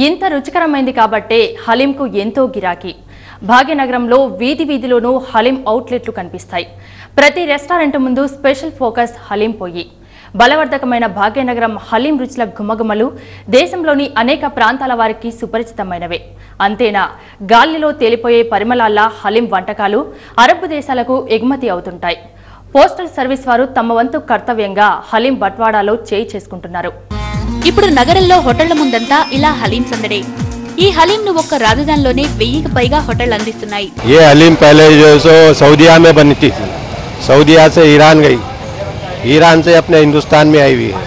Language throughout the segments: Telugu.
ఇంత రుచికరమైంది కాబట్టే హలీంకు ఎంతో గిరాకీ. భాగ్యనగరంలో వీధి వీధిలోనూ హలీం అవుట్లెట్లు కనిపిస్తాయి. ప్రతి రెస్టారెంట్ ముందు స్పెషల్ ఫోకస్ హలీం పొయ్యి. బలవర్ధకమైన భాగ్యనగరం హలీం రుచుల గుమగుమలు దేశంలోని అనేక ప్రాంతాల వారికి సుపరిచితమైనవే. అంతేనా, గాలిలో తేలిపోయే పరిమళాల హలీం వంటకాలు అరబ్ దేశాలకు ఎగుమతి అవుతుంటాయి. పోస్టల్ సర్వీస్ వారు తమ వంతు కర్తవ్యంగా హలీం బట్వాడాలో చేయి చేసుకుంటున్నారు. ఇప్పుడు నగరంలో హోటళ్ల ముందంతా ఇలా హలీం సందడే. ఈ హలీం ను ఒక్క రాజధానిలోనే 1000కి పైగా హోటళ్లు అందిస్తున్నాయి. ये हलीम पहले जो सो सऊदीया में बनती थी, सऊदीया से ईरान गई, ईरान से अपने हिंदुस्तान में आई हुई है।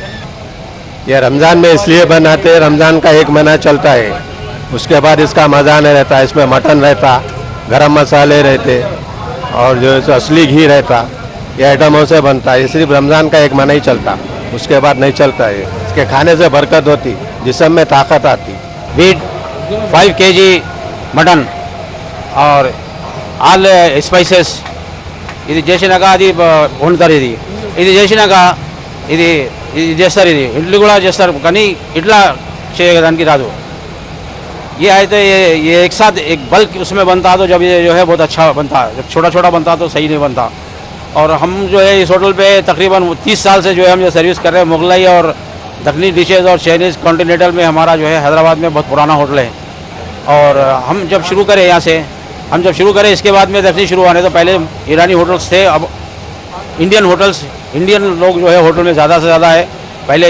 ये रमज़ान में इसलिए बनाते हैं, रमज़ान का 1 महीना चलता है, उसके बाद इसका मज़ा नहीं रहता। इसमें मटन रहता, गरम मसाले रहते और जो असली घी रहता, ये आइटमों से बनता है। ये सिर्फ रमज़ान का 1 महीना ही चलता, उसके बाद नहीं चलता है। इसके खाने से बरकत होती, जिस्म में ताकत आती। वीट 5 kg మటన్ और ఆల్ స్పైసెస్ ఇది చేసినాక అది వండుతారు. ఇది చేసినాక ఇది చేస్తారు. ఇది ఇడ్లీ కూడా చేస్తారు, కానీ ఇట్లా చేయడానికి రాదు. ये आए तो ये एक साथ एक बल्क उसमें बनता, तो जब ये जो है बहुत अच्छा बनता। जब छोटा छोटा बनता तो सही नहीं बनता। और हम जो है इस होटल पे तकरीबन 30 साल से जो है हम जो सर्विस कर रहे हैं, मुगलाई और दक्षिणी डिशेज़ और चाइनीज़ कॉन्टिनेंटल में हमारा जो है हैदराबाद में बहुत पुराना होटल है। और हम जब शुरू करें यहाँ से, इसके बाद में दक्षिणी शुरू आने तो पहले ईरानी होटल्स थे, अब इंडियन लोग जो है होटल में ज़्यादा से ज़्यादा है, पहले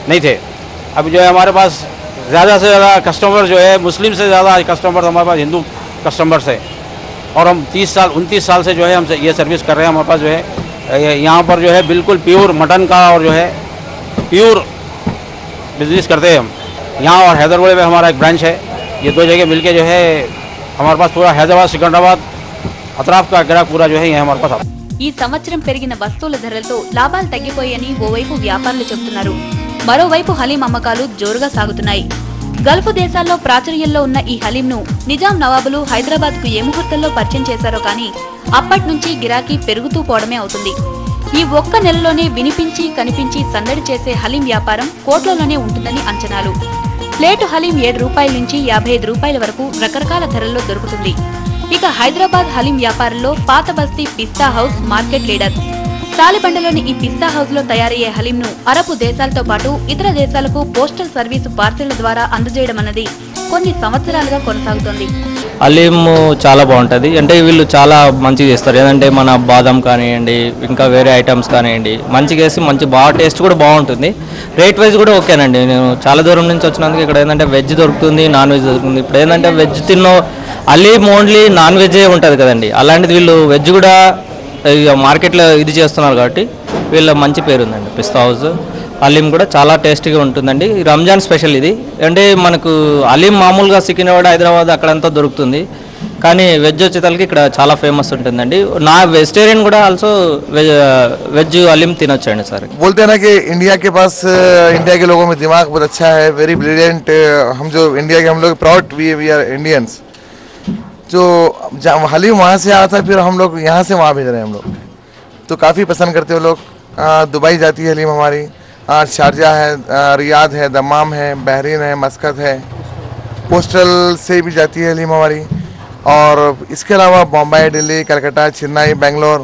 नहीं थे। अब जो है हमारे पास ज़्यादा से ज़्यादा कस्टमर जो है मुस्लिम से ज़्यादा कस्टमर हमारे पास हिंदू कस्टमर्स है। और हम 29 साल से जो है हम ये सर्विस कर रहे हैं। हमारे पास जो है यहाँ पर जो है बिल्कुल प्योर मटन का और जो है प्योर बिजनेस करते हैं हम यहाँ। और हैदराबाद में हमारा एक ब्रांच है। ये 2 जगह मिलके जो है हमारे पास पूरा हैदराबाद, सिकंदराबाद, अतराफ का ग्राहक पूरा जो है ये हमारे पास। ఈ సంవత్సరం పెరిగిన వస్తువుల ధరలతో లాభాలు తగ్గిపోయాయని ఓవైపు వ్యాపారులు చెబుతున్నారు. మరోవైపు హలీం అమ్మకాలు జోరుగా సాగుతున్నాయి. గల్ఫ్ దేశాల్లో ప్రాచుర్యంలో ఉన్న ఈ హలీంను నిజాం నవాబులు హైదరాబాద్ కు ఏ ముహూర్తంలో పరిచయం చేశారో కానీ అప్పటి నుంచి గిరాకీ పెరుగుతూ పోవడమే అవుతుంది. ఈ ఒక్క నెలలోనే వినిపించి కనిపించి సందడి చేసే హలీం వ్యాపారం కోట్లలోనే ఉంటుందని అంచనాలు. ప్లేటు హలీం 7 రూపాయల నుంచి 55 రూపాయల వరకు రకరకాల ధరల్లో దొరుకుతుంది. ఇక హైదరాబాద్ హలీం వ్యాపారంలో పాత బస్తీ పిస్తా హౌస్ మార్కెట్ లీడర్. తాలిబండలోని ఈ పిస్తా హౌస్ లో తయారయ్యే హలీంను అరబ్ దేశాలతో పాటు ఇతర దేశాలకు పోస్టల్ సర్వీసు పార్సిళ్ల ద్వారా అందజేయడం అన్నది కొన్ని సంవత్సరాలుగా కొనసాగుతోంది. హలీం చాలా బాగుంటుంది. అంటే వీళ్ళు చాలా మంచిగా చేస్తారు. ఏదంటే మన బాదం కానివ్వండి, ఇంకా వేరే ఐటమ్స్ కానివ్వండి, మంచిగా వేసి బాగా టేస్ట్ కూడా బాగుంటుంది. రేట్ వైజ్ కూడా ఓకేనండి. నేను చాలా దూరం నుంచి వచ్చినందుకు ఇక్కడ ఏంటంటే వెజ్ దొరుకుతుంది, నాన్ వెజ్ దొరుకుతుంది. ఇప్పుడు ఏంటంటే వెజ్ తిన్నో హలీం ఓన్లీ నాన్ వెజ్జే ఉంటుంది కదండి. అలాంటిది వీళ్ళు వెజ్ కూడా మార్కెట్లో ఇది చేస్తున్నారు కాబట్టి వీళ్ళ మంచి పేరు ఉందండి. పిస్తా హౌస్ హలీం కూడా చాలా టేస్టీగా ఉంటుందండి. రంజాన్ స్పెషల్ ఇది. అంటే మనకు హలీం మామూలుగా సికింద్రాబాద్, హైదరాబాద్ అక్కడంతా దొరుకుతుంది, కానీ వెజ్ వచ్చేతలకి ఇక్కడ చాలా ఫేమస్ ఉంటుందండి. నా వెజిటేరియన్ కూడా ఆల్సో వెజ్ हलीम తినొచ్చండి సార్. बोलते हैं ना कि इंडिया के पास, इंडिया के लोगों में दिमाग बहुत अच्छा है, वेरी ब्रिलियंट। हम जो इंडिया के, हम लोग प्राउड, वी आर इंडियंस। जो हलीम वहाँ से आया था, फिर हम लोग यहाँ से वहाँ भेज रहे हैं हम लोग, तो काफ़ी पसंद करते हो लोग। दुबई जाती है हलीम हमारी, शारजा है, रियाद है, दमाम है, बहरीन है, मस्कत है। पोस्टल से भी जाती है हलीम हमारी। और इसके अलावा बम्बई, दिल्ली, कलकत्ता, चेन्नई, बेंगलोर,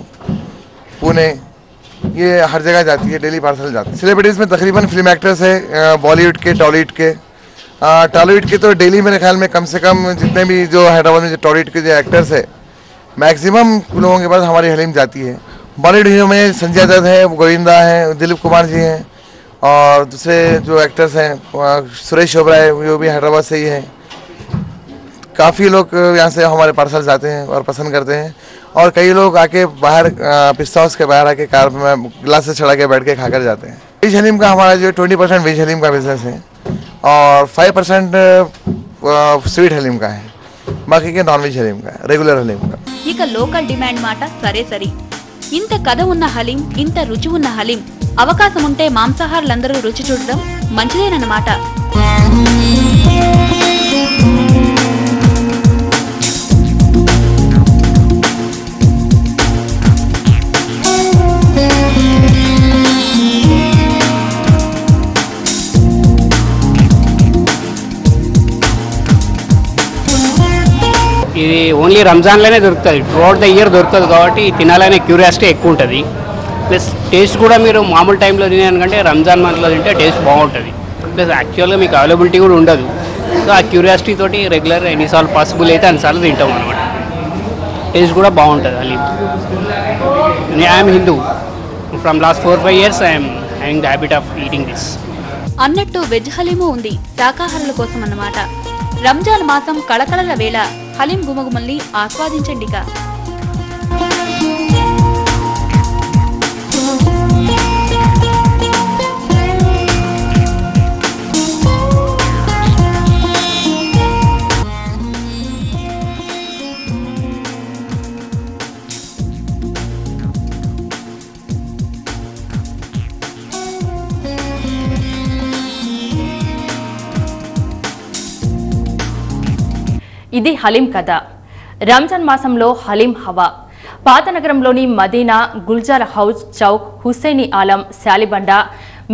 पुणे, ये हर जगह जाती है, डेली पार्सल जाती है। सेलिब्रिटीज़ में तकरीबन फिल्म एक्टर्स है, बॉलीवुड के, टॉलीवुड के। टॉलीवुड के तो डेली मेरे ख्याल में कम से कम जितने भी जो हैदराबाद में जो टॉलीवुड के जो एक्टर्स है, मैक्सिमम लोगों के पास हमारी हलीम जाती है। बॉलीवुड हीरो में संजय दत्त है, गोविंदा है, दिलीप कुमार जी हैं, और दूसरे जो एक्टर्स हैं सुरेश ओबराय, वो भी हैदराबाद से ही है। काफ़ी लोग यहाँ से हमारे पार्सल जाते हैं और पसंद करते हैं। और कई लोग आके बाहर पिस्ता हाउस के बाहर आके कार में गिलास से चढ़ा के बैठ के खाकर जाते हैं। वेज हलीम का हमारा जो 20% वेज हलीम का बिजनेस है और 5% स्वीट हलीम का है, बाकी के नॉन वेज हलीम का है, रेगुलर हलीम का। ఇక లోకల్ డిమాండ్ మాట సరే సరి. ఇంత కథ ఉన్న హలీం, ఇంత రుచి ఉన్న హలీం, అవకాశం ఉంటే మాంసాహారులందరూ రుచి చూడడం మంచిదేనన్నమాట. ఇది ఓన్లీ రంజాన్లోనే దొరుకుతుంది, త్రూఅవుట్ ద ఇయర్ దొరుకుతుంది కాబట్టి తినాలనే క్యూరియాసిటీ ఎక్కువ ఉంటుంది. ప్లస్ టేస్ట్ కూడా మీరు మామూలు టైంలో తినేదానికంటే రంజాన్ మంత్లో తింటే టేస్ట్ బాగుంటుంది. ప్లస్ యాక్చువల్గా మీకు అవైలబిలిటీ కూడా ఉండదు. సో ఆ క్యూరియాసిటీ తోటి రెగ్యులర్ ఎన్నిసార్లు పాసిబుల్ అయితే అన్నిసార్లు తింటాం అనమాట. టేస్ట్ కూడా బాగుంటుంది haleem. I'm Hindu, from last 4-5 years I'm having the habit of eating this. అన్నట్టు వెజ్ హలీము ఉంది శాకాహారుల కోసం అన్నమాట. రంజాన్ మాసం కళకళల వేళ హలీం గుమగుమల్ని ఆస్వాదించండిగా. ఇది హలీం కథ. రంజాన్ మాసంలో హలీం హవా. పాత నగరంలోని మదీనా, గుల్జార్ హౌస్, చౌక్, హుస్సేని ఆలం, శాలిబండ,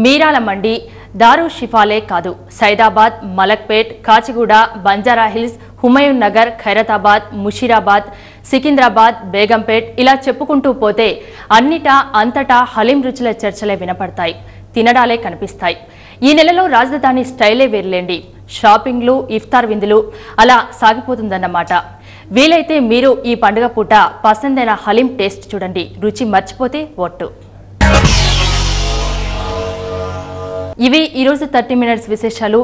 మీరాల మండి, దారు షిఫాలే కాదు, సైదాబాద్, మలక్పేట్, కాచిగూడ, బంజారా హిల్స్, హుమయూన్ నగర్, ఖైరతాబాద్, ముషీరాబాద్, సికింద్రాబాద్, బేగంపేట్ ఇలా చెప్పుకుంటూ పోతే అన్నిటా అంతటా హలీం రుచుల చర్చలే వినపడతాయి, తినడాలే కనిపిస్తాయి. ఈ నెలలో రాజధాని స్టైలే వేర్లేండి. షాపింగ్లు, ఇఫ్తార్ విందులు అలా సాగిపోతుందన్నమాట. వీలైతే మీరు ఈ పండుగ పూట పసందైన హలీం టేస్ట్ చూడండి. రుచి మర్చిపోతే ఒట్టు. ఇవి ఈరోజు 30 Minutes విశేషాలు.